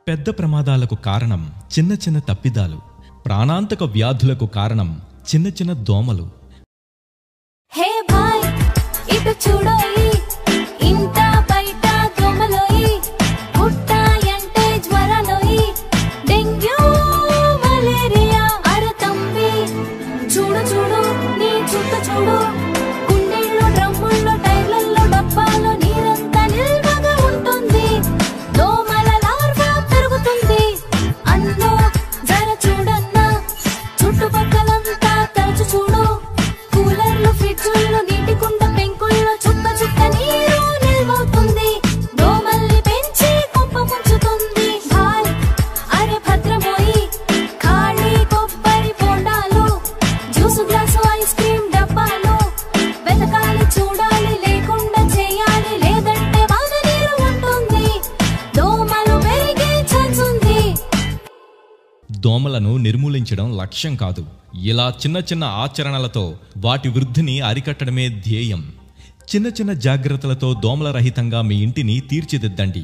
పెద్ద ప్రమాదాలకు కారణం చిన్న చిన్న తప్పిదాలు, ప్రాణాంతక వ్యాధులకు కారణం చిన్న చిన్న దోమలు. హే భాయ్ ఇటు చూడోయి, ఇంట బయట దోమలోయి, పుట్టాయంటే జ్వరాలోయి, డెంగ్యూ మలేరియా అరతంబి. చూడు చూడు నీ చుట్టూ చూడు, కుండీల్లో డ్రమ్ముల్లో టైర్లలో డబ్బాలో నీరంతా నిల్వగా ఉంటుంది. దోమల లార్వా పెరుగుతుంది. అన్నో జర చూడన్నా, చుట్టుపక్కలంతా తరచు చూడు. కూలర్లు ఫ్రిడ్జుల్లో నీటి కుండ పెంకుల్లో చుక్క చుక్క నీరు నిల్వవుతుంది. దోమల్ని పెంచి కుప్ప ముంచుతుంది. భాయ్ అరే భద్రమోయి, ఖాళీ కొబ్బరి బోండాలు, జ్యూసు గ్లాసు ఐస్ క్రీమ్ డబ్బాలు వెతకాలి, చూడాలి, లేకుండా చేయాలి, లేదంటే బాధ నీరు ఉంటుంది. దోమలు పెరిగే ఛాన్స్ ఉంది. దోమలను నిర్మూలించడం లక్ష్యం కాదు, ఇలా చిన్న చిన్న ఆచరణలతో వాటి వృద్ధిని అరికట్టడమే ధ్యేయం. చిన్న చిన్న జాగ్రత్తలతో దోమల రహితంగా మీ ఇంటిని తీర్చిదిద్దండి.